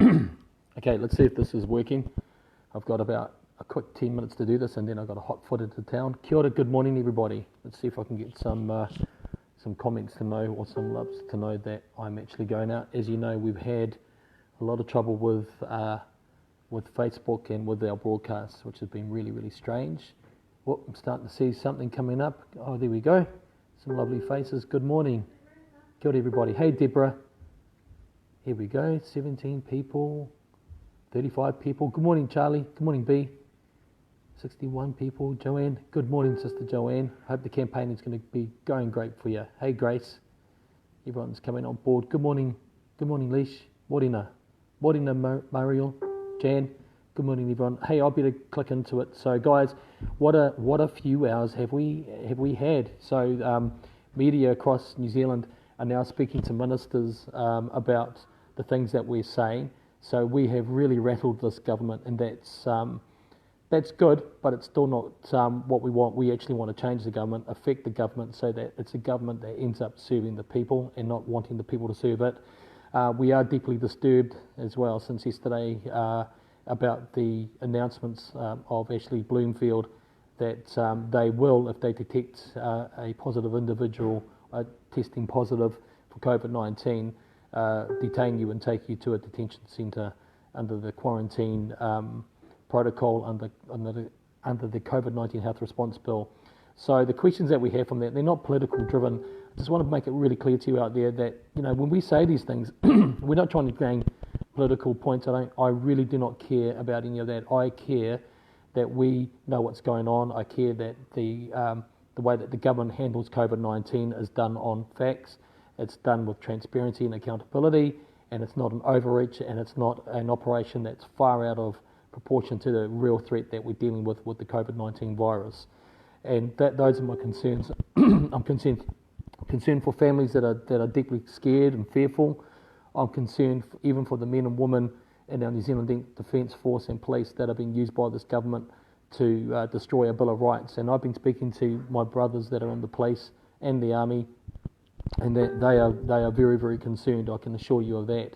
Okay, let's see if this is working. I've got about a quick 10 minutes to do this, and then I've got a hot foot into town. Kia ora, good morning everybody. Let's see if I can get some comments to know, or some loves to know that I'm actually going out. As you know, we've had a lot of trouble with Facebook and with our broadcasts, which has been really, really strange. Well, I'm starting to see something coming up. Oh, there we go. Some lovely faces. Good morning. Kia ora everybody. Hey Deborah. Here we go. 17 people. 35 people. Good morning, Charlie. Good morning, B. 61 people. Joanne. Good morning, Sister Joanne. Hope the campaign is going to be going great for you. Hey, Grace. Everyone's coming on board. Good morning. Good morning, Leash. Morena. Morena, Mariel. Jan. Good morning, everyone. Hey, I better click into it. So, guys, what a few hours have we had? So, media across New Zealand are now speaking to ministers about the things that we're saying. So we have really rattled this government, and that's good, but it's still not what we want. We actually want to change the government, affect the government, so that it's a government that ends up serving the people and not wanting the people to serve it. We are deeply disturbed as well since yesterday about the announcements of Ashley Bloomfield that they will, if they detect a positive individual testing positive for COVID-19, detain you and take you to a detention centre under the quarantine protocol under the COVID-19 Health Response Bill. So the questions that we have from that, they're not political driven. I just want to make it really clear to you out there that, you know, when we say these things, we're not trying to gain political points. I really do not care about any of that. I care that we know what's going on. I care that the way that the government handles COVID-19 is done on facts. It's done with transparency and accountability, and it's not an overreach, and it's not an operation that's far out of proportion to the real threat that we're dealing with the COVID-19 virus. And those are my concerns. I'm concerned for families that are deeply scared and fearful. I'm concerned even for the men and women in our New Zealand Defence Force and police that are being used by this government to destroy our Bill of Rights. And I've been speaking to my brothers that are in the police and the army, and that they are very, very concerned. I can assure you of that.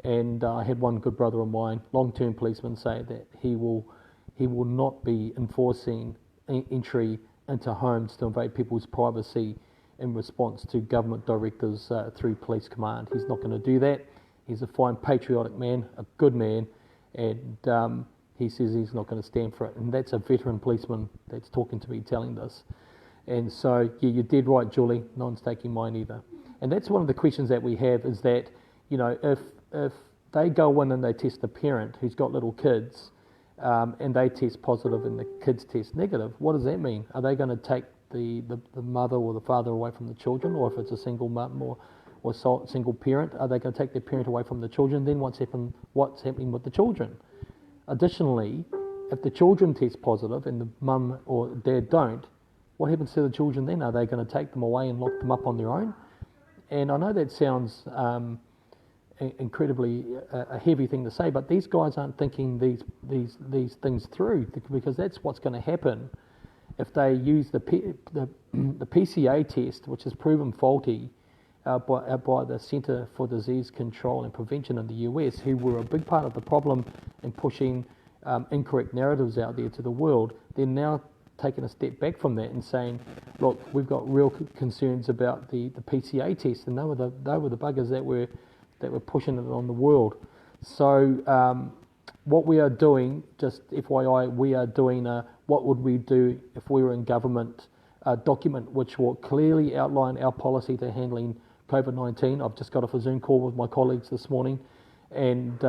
And I had one good brother of mine, long-term policeman, say that he will not be enforcing entry into homes to invade people's privacy in response to government directives through police command. He's not going to do that. He's a fine, patriotic man, a good man, and he says he's not going to stand for it. And that's a veteran policeman that's talking to me, telling this. And so, yeah, you're dead right, Julie. No one's taking mine either. And that's one of the questions that we have, is that, you know, if they go in and they test a parent who's got little kids, and they test positive and the kids test negative, what does that mean? Are they going to take the mother or the father away from the children? Or if it's a single mum or single parent, are they going to take their parent away from the children? Then what's happening with the children? Additionally, if the children test positive and the mum or dad don't, what happens to the children then? Are they going to take them away and lock them up on their own? And I know that sounds incredibly a heavy thing to say, but these guys aren't thinking these things through, because that's what's going to happen if they use the PCA test, which is proven faulty by the Centre for Disease Control and Prevention in the US, who were a big part of the problem in pushing incorrect narratives out there to the world. They're now taking a step back from that and saying, look, we've got real concerns about the PCA test, and they were the buggers that were pushing it on the world. So what we are doing, just FYI, we are doing what would we do if we were in government document, which will clearly outline our policy to handling COVID-19. I've just got off a Zoom call with my colleagues this morning, and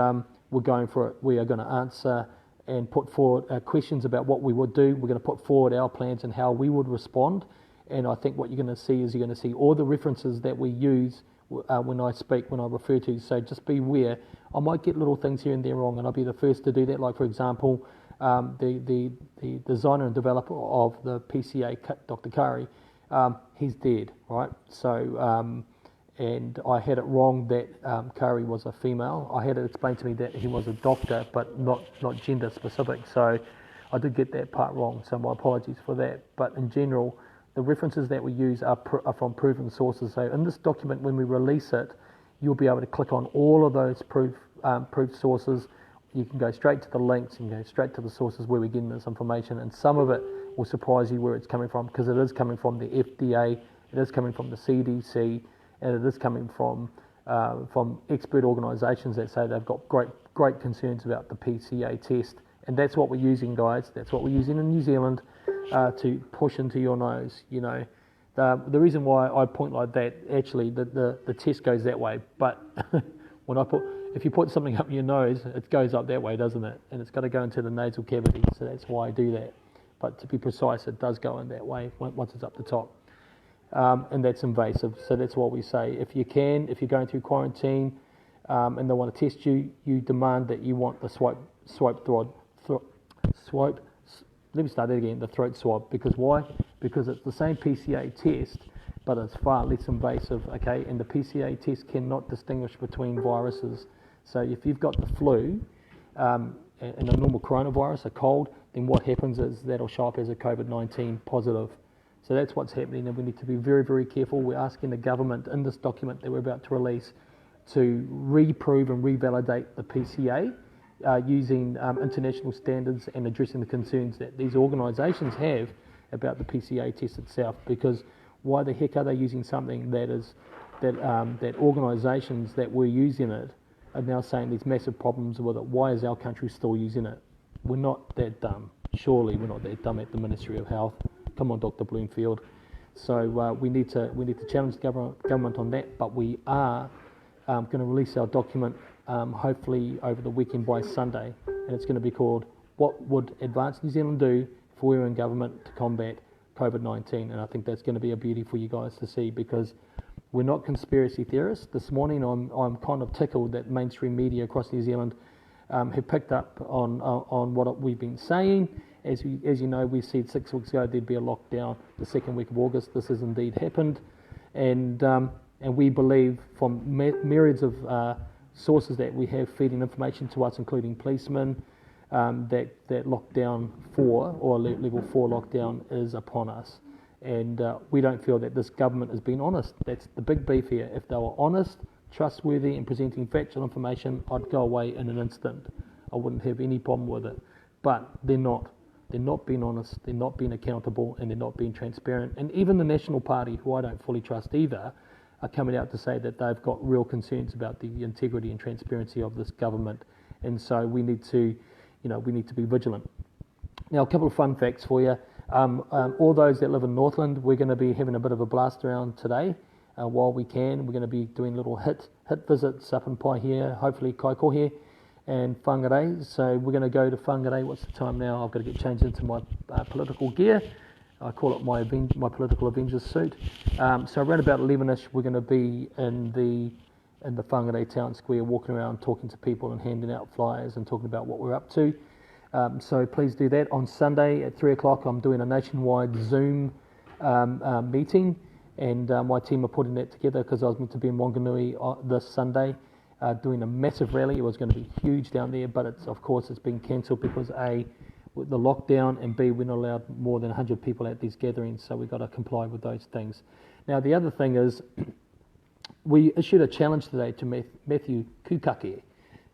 we're going for it. We are going to answer and put forward questions about what we would do. We're going to put forward our plans and how we would respond. And I think what you're going to see is you're going to see all the references that we use when I speak, when I refer to. So just be aware. I might get little things here and there wrong, and I'll be the first to do that. Like, for example, the designer and developer of the PCA, Dr. Kari, he's dead, right? So, and I had it wrong that Kari was a female. I had it explained to me that he was a doctor, but not gender specific. So I did get that part wrong. So my apologies for that. But in general, the references that we use are from proven sources. So in this document, when we release it, you'll be able to click on all of those proof sources. You can go straight to the links and go straight to the sources where we're getting this information, and some of it will surprise you where it's coming from, because it is coming from the FDA, it is coming from the CDC, and it is coming from expert organisations that say they've got great concerns about the PCA test, and that's what we're using, guys. That's what we're using in New Zealand to push into your nose. You know, the reason why I point like that, actually, the test goes that way, but if you put something up your nose, it goes up that way, doesn't it? And it's got to go into the nasal cavity, so that's why I do that. But to be precise, it does go in that way once it's up the top. And that's invasive, so that's what we say. If you're going through quarantine and they want to test you, you demand that you want the the throat swab. Because why? Because it's the same PCA test, but it's far less invasive, okay? And the PCA test cannot distinguish between viruses. So if you've got the flu and a normal coronavirus, a cold, then what happens is that'll show up as a COVID-19 positive. So that's what's happening, and we need to be very, very careful. We're asking the government in this document that we're about to release to reprove and revalidate the PCA using international standards and addressing the concerns that these organisations have about the PCA test itself. Because why the heck are they using something that organisations that were using it are now saying there's massive problems with it? Why is our country still using it? We're not that dumb. Surely we're not that dumb at the Ministry of Health. Come on, Dr. Bloomfield. So we need to challenge the government on that, but we are going to release our document hopefully over the weekend by Sunday, and it's going to be called "What Would Advanced New Zealand Do If We Were in Government to Combat COVID-19?" And I think that's going to be a beauty for you guys to see, because we're not conspiracy theorists. This morning I'm kind of tickled that mainstream media across New Zealand have picked up on what we've been saying. As you know, we said 6 weeks ago there'd be a lockdown the second week of August. This has indeed happened, and we believe from myriads of sources that we have feeding information to us, including policemen, that lockdown 4 or level 4 lockdown is upon us, and we don't feel that this government has been honest. That's the big beef here. If they were honest, trustworthy, and presenting factual information, I'd go away in an instant. I wouldn't have any problem with it, but they're not. They're not being honest, they're not being accountable, and they're not being transparent. And even the National Party, who I don't fully trust either, are coming out to say that they've got real concerns about the integrity and transparency of this government. And so we need to be vigilant. Now, a couple of fun facts for you. All those that live in Northland, we're going to be having a bit of a blast around today while we can. We're going to be doing little hit visits up in Paihia, hopefully Kaikohe and Whangarei. So we're going to go to Whangarei. What's the time now? I've got to get changed into my political gear. I call it my political Avengers suit. So around about 11ish, we're going to be in the Whangarei town square, walking around, talking to people and handing out flyers and talking about what we're up to. So please do that. On Sunday at 3 o'clock, I'm doing a nationwide Zoom meeting, and my team are putting that together because I was meant to be in Wanganui this Sunday. Doing a massive rally. It was going to be huge down there, but it's been cancelled because A, with the lockdown, and B, we're not allowed more than 100 people at these gatherings, so we've got to comply with those things. Now, the other thing is, we issued a challenge today to Matthew Tukake,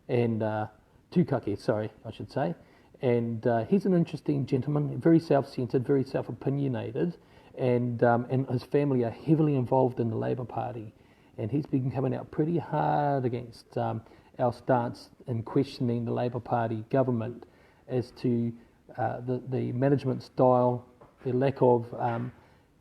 and and he's an interesting gentleman, very self-centred, very self-opinionated, and his family are heavily involved in the Labour Party. And he's been coming out pretty hard against our stance in questioning the Labour Party government as to the management style, the lack of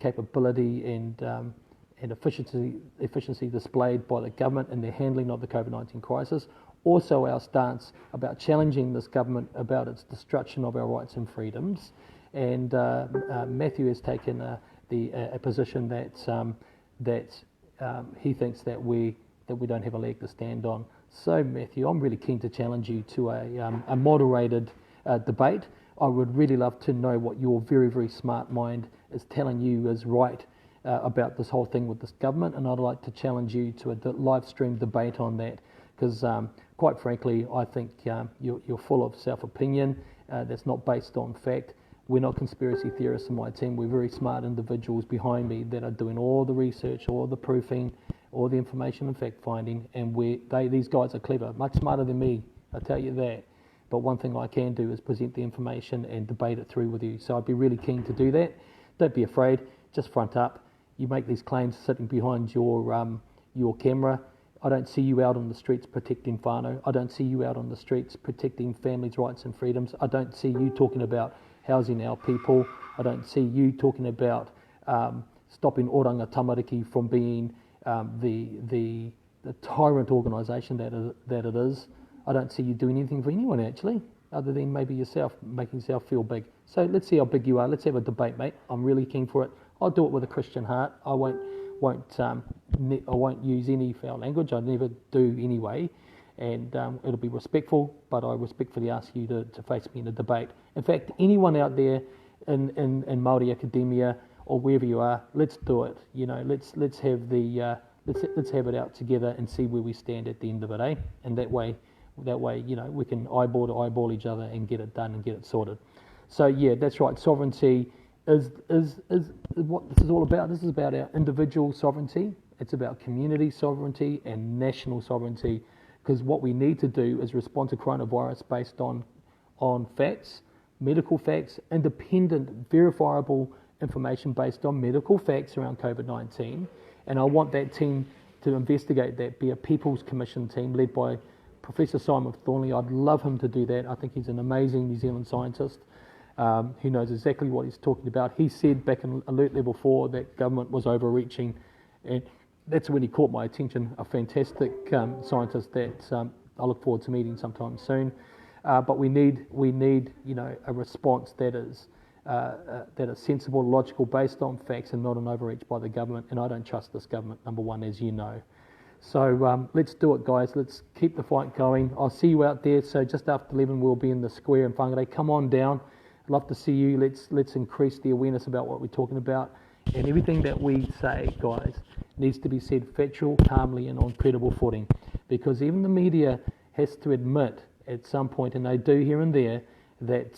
capability and efficiency displayed by the government in their handling of the COVID-19 crisis. Also our stance about challenging this government about its destruction of our rights and freedoms. And Matthew has taken a position that he thinks that we don't have a leg to stand on. So Matthew, I'm really keen to challenge you to a moderated debate. I would really love to know what your very, very smart mind is telling you is right about this whole thing with this government, and I'd like to challenge you to a live stream debate on that, because quite frankly, I think you're full of self-opinion that's not based on fact. We're not conspiracy theorists in my team. We're very smart individuals behind me that are doing all the research, all the proofing, all the information and fact finding, and these guys are clever, much smarter than me, I tell you that. But one thing I can do is present the information and debate it through with you. So I'd be really keen to do that. Don't be afraid, just front up. You make these claims sitting behind your camera. I don't see you out on the streets protecting whānau. I don't see you out on the streets protecting families' rights and freedoms. I don't see you talking about housing our people. I don't see you talking about stopping Oranga Tamariki from being the tyrant organisation that it is. I don't see you doing anything for anyone actually, other than maybe yourself, making yourself feel big. So let's see how big you are. Let's have a debate, mate. I'm really keen for it. I'll do it with a Christian heart. I won't use any foul language. I never do anyway, and it'll be respectful. But I respectfully ask you to face me in a debate. In fact, anyone out there in Māori academia or wherever you are, let's do it. You know, let's have let's have it out together and see where we stand at the end of it, eh? And that way, you know, we can eyeball to eyeball each other and get it done and get it sorted. So yeah, that's right. Sovereignty is what this is all about. This is about our individual sovereignty. It's about community sovereignty and national sovereignty, because what we need to do is respond to coronavirus based on facts, medical facts, independent, verifiable information based on medical facts around COVID-19. And I want that team to investigate that, be a People's Commission team led by Professor Simon Thornley. I'd love him to do that. I think he's an amazing New Zealand scientist who knows exactly what he's talking about. He said back in Alert Level 4 that government was overreaching, and that's when he caught my attention, a fantastic scientist that I look forward to meeting sometime soon. But we need you know, a response that is sensible, logical, based on facts, and not an overreach by the government. And I don't trust this government, number one, as you know. So let's do it, guys. Let's keep the fight going. I'll see you out there. So just after 11, we'll be in the square in Whangarei. Come on down. I'd love to see you. Let's increase the awareness about what we're talking about. And everything that we say, guys, needs to be said factual, calmly, and on credible footing. Because even the media has to admit at some point, and they do here and there, that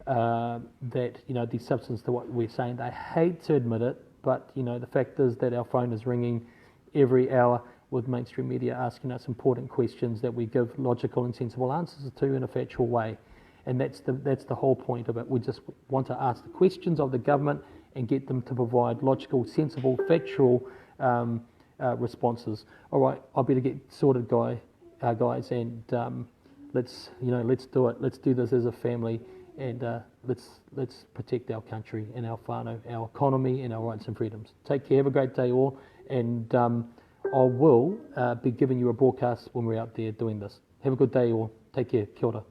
that, you know, these substance to what we're saying, they hate to admit it, but, you know, the fact is that our phone is ringing every hour with mainstream media asking us important questions that we give logical and sensible answers to in a factual way. And that's the whole point of it. We just want to ask the questions of the government and get them to provide logical, sensible, factual responses. All right, I better get sorted, guys, and let's do it. Let's do this as a family, and let's protect our country and our whānau, our economy, and our rights and freedoms. Take care. Have a great day, all, and I will be giving you a broadcast when we're out there doing this. Have a good day, all. Take care. Kia ora.